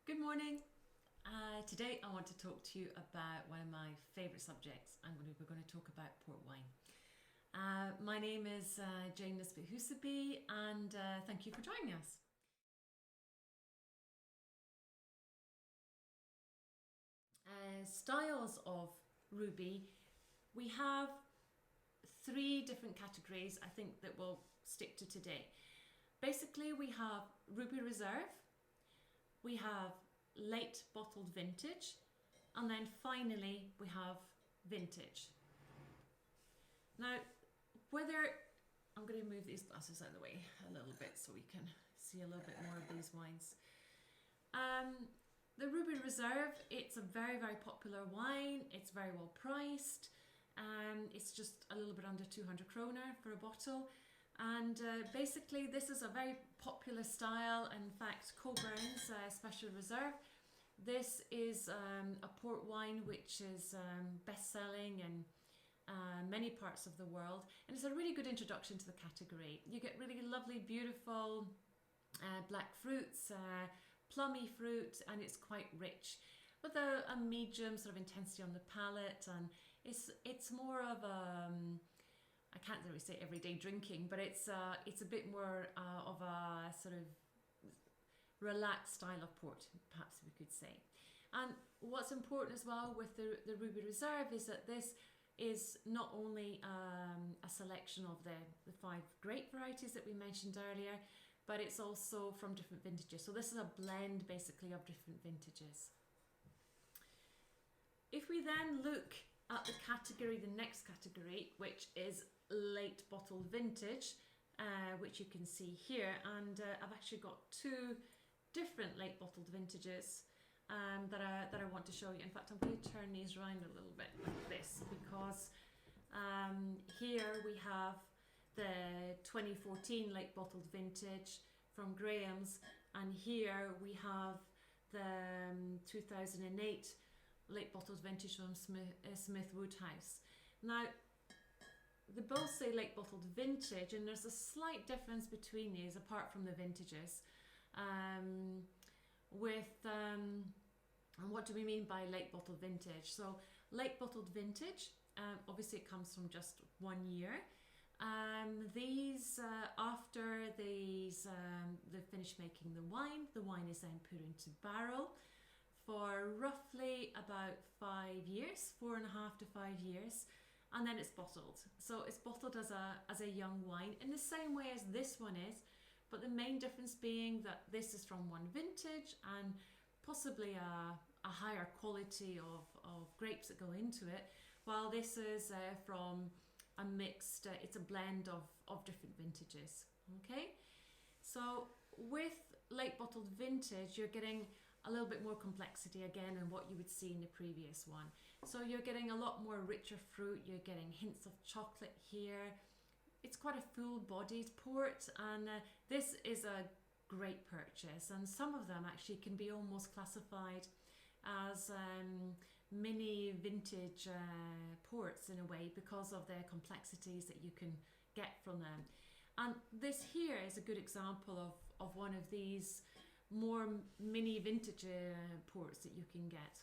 Good morning. Today I want to talk to you about one of my favourite subjects. We're going to talk about port wine. My name is Jane Nisbet Huseby, and thank you for joining us. Styles of Ruby. We have three different categories I think that we'll stick to today. Basically, we have Ruby Reserve, we have late bottled vintage, and then finally we have vintage. Now, I'm going to move these glasses out of the way a little bit so we can see a little bit more of these wines. The Ruby Reserve, it's a very, very popular wine. It's very well priced. It's just a little bit under 200 kroner for a bottle. And basically this is a very popular style. In fact, Coburn's Special Reserve. This is a port wine which is best-selling in many parts of the world. And it's a really good introduction to the category. You get really lovely, beautiful black fruits, plummy fruit, and it's quite rich with a medium sort of intensity on the palate, and it's more of I can't really say everyday drinking, but it's a bit more of a sort of relaxed style of port, perhaps we could say. And what's important as well with the Ruby Reserve is that this is not only a selection of the 5 grape varieties that we mentioned earlier, but it's also from different vintages. So this is a blend basically of different vintages. If we then look at the next category, which is late bottled vintage, which you can see here, and I've actually got 2 different late bottled vintages that I want to show you. In fact, I'm going to turn these around a little bit like this, because here we have the 2014 late bottled vintage from Graham's, and here we have the 2008 late bottled vintage from Smith Woodhouse. Now, they both say late bottled vintage, and there's a slight difference between these apart from the vintages. And what do we mean by late bottled vintage? So late bottled vintage, obviously it comes from just 1 year. After they finish making the wine is then put into barrel for roughly about 5 years, 4.5 to 5 years, and then it's bottled. So it's bottled as a young wine in the same way as this one is, but the main difference being that this is from one vintage and possibly a higher quality of grapes that go into it, while this is from a mixed, it's a blend of different vintages. Okay, so with late bottled vintage, you're getting a little bit more complexity again than what you would see in the previous one. So you're getting a lot more richer fruit, you're getting hints of chocolate here. It's quite a full-bodied port, and this is a great purchase, and some of them actually can be almost classified as mini vintage ports in a way, because of the complexities that you can get from them. And this here is a good example of one of these more mini vintage ports that you can get.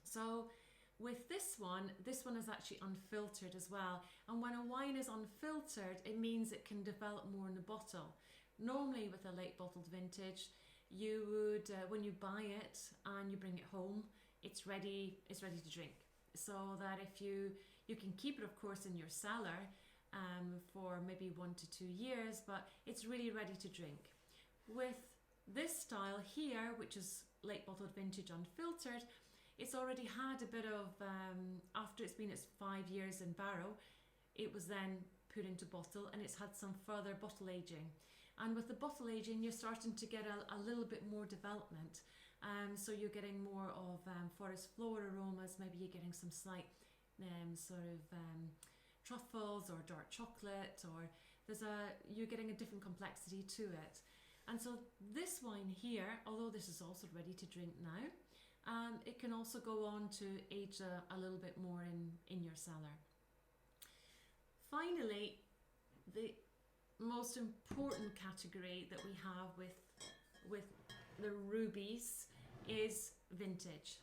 So with this one is actually unfiltered as well, and when a wine is unfiltered, it means it can develop more in the bottle. Normally with a late bottled vintage, you would when you buy it and you bring it home, it's ready to drink, so that if you can keep it, of course, in your cellar for maybe 1 to 2 years, but it's really ready to drink. With this style here, which is late bottled vintage unfiltered, it's already had a bit of after it's been its 5 years in barrel, it was then put into bottle, and it's had some further bottle aging. And with the bottle aging, you're starting to get a little bit more development. So you're getting more of forest floor aromas, maybe you're getting some slight truffles or dark chocolate, or you're getting a different complexity to it. And so this wine here, although this is also ready to drink now, it can also go on to age a little bit more in your cellar. Finally, the most important category that we have with the rubies is vintage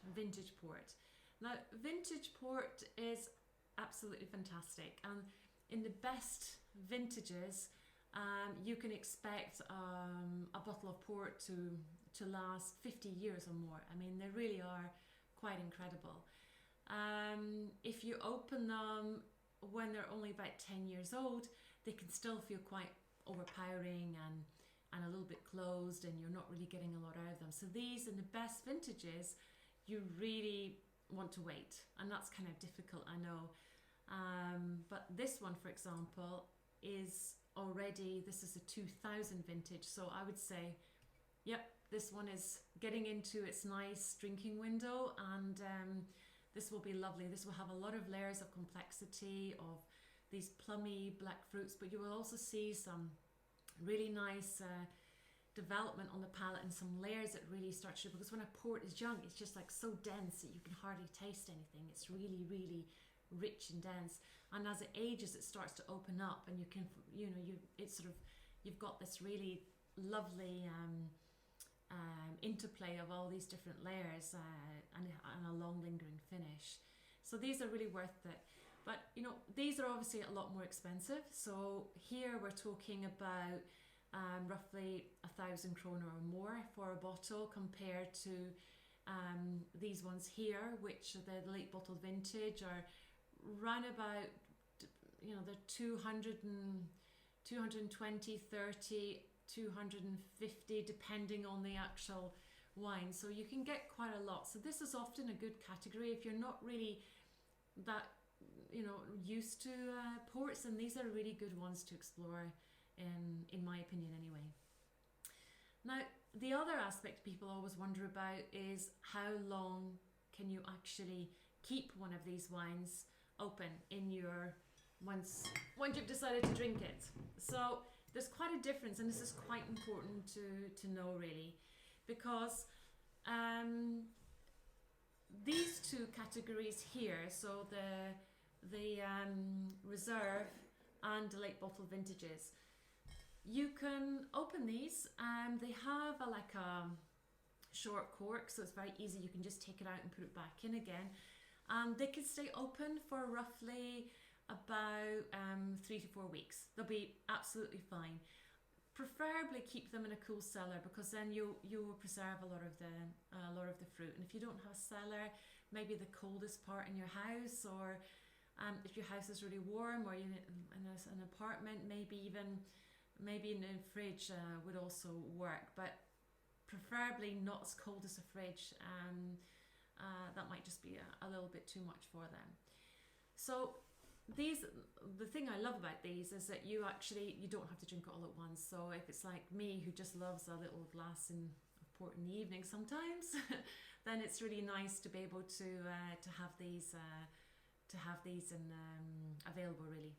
port. Now, vintage port is absolutely fantastic, and in the best vintages, you can expect a bottle of port to last 50 years or more. I mean, they really are quite incredible. If you open them when they're only about 10 years old, they can still feel quite overpowering and a little bit closed, and you're not really getting a lot out of them. So these, in the best vintages, you really want to wait, and that's kind of difficult, I know. But this one, for example, is already, this is a 2000 vintage, so I would say, yep, this one is getting into its nice drinking window, and this will be lovely. This will have a lot of layers of complexity, of these plummy black fruits, but you will also see some really nice development on the palate and some layers that really start to, because when a port is young, it's just like so dense that you can hardly taste anything. It's really, really rich and dense, and as it ages, it starts to open up, and you can, it's sort of, you've got this really lovely interplay of all these different layers and a long lingering finish. So these are really worth it. But these are obviously a lot more expensive. So here we're talking about roughly 1,000 kroner or more for a bottle, compared to these ones here, which are the late bottled vintage, are round about, they're 220, 30, 250, depending on the actual wine. So you can get quite a lot. So this is often a good category if you're not really that used to ports, and these are really good ones to explore, in my opinion anyway. Now, the other aspect people always wonder about is how long can you actually keep one of these wines open in your, once you've decided to drink it. So there's quite a difference, and this is quite important to know, really, because these two categories here, so the reserve and the late bottle vintages, you can open these, and they have a short cork, so it's very easy. You can just take it out and put it back in again, and they can stay open for roughly about 3 to 4 weeks. They'll be absolutely fine. Preferably keep them in a cool cellar, because then you will preserve a lot of the fruit. And if you don't have a cellar, maybe the coldest part in your house, or if your house is really warm, or you're in an apartment, maybe in a fridge would also work, but preferably not as cold as a fridge. That might just be a little bit too much for them. So the thing I love about these is that you don't have to drink it all at once. So if it's like me, who just loves a little glass of port in the evening sometimes, then it's really nice to be able to have these available, really.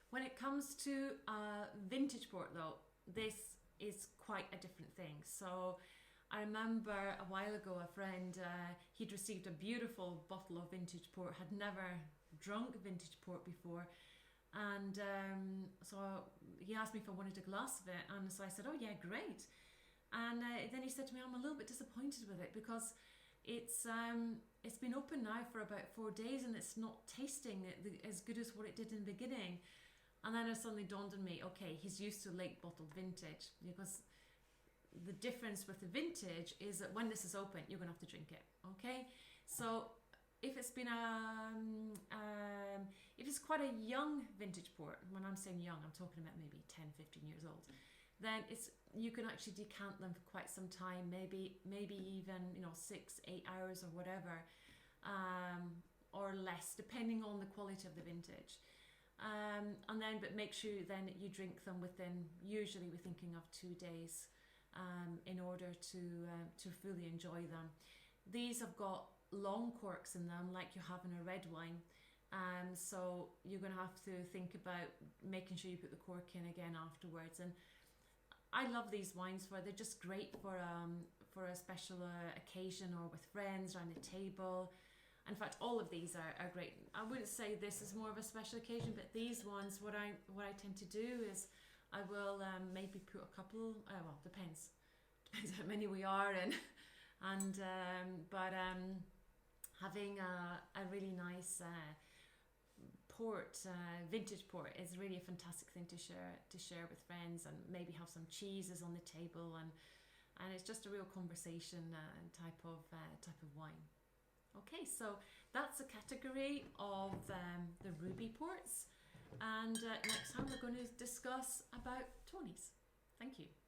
When it comes to vintage port, though, this is quite a different thing. So I remember a while ago, a friend, he'd received a beautiful bottle of vintage port, had never drunk vintage port before, and so he asked me if I wanted a glass of it, and so I said, oh yeah, great. And then he said to me, I'm a little bit disappointed with it, because it's been open now for about 4 days, and it's not tasting as good as what it did in the beginning. And then it suddenly dawned on me, okay, he's used to late bottled vintage, because the difference with the vintage is that when this is open, you're gonna have to drink it. Okay, so if it's been if it's quite a young vintage port, when I'm saying young, I'm talking about maybe 10, 15 years old, then you can actually decant them for quite some time, maybe even 6, 8 hours or whatever, or less, depending on the quality of the vintage. And then, but make sure then that you drink them within, usually we're thinking of 2 days, in order to fully enjoy them. These have got long corks in them, like you have in a red wine. So you're going to have to think about making sure you put the cork in again afterwards. And I love these wines they're just great for a special occasion, or with friends around the table. In fact, all of these are great. I wouldn't say this is more of a special occasion, but these ones, what I tend to do is I will maybe put a couple, well, depends how many we are, and and having a really nice port, vintage port, is really a fantastic thing to share with friends, and maybe have some cheeses on the table, and it's just a real conversation type of wine. Okay, so that's the category of the ruby ports, and next time we're going to discuss about Tony's. Thank you.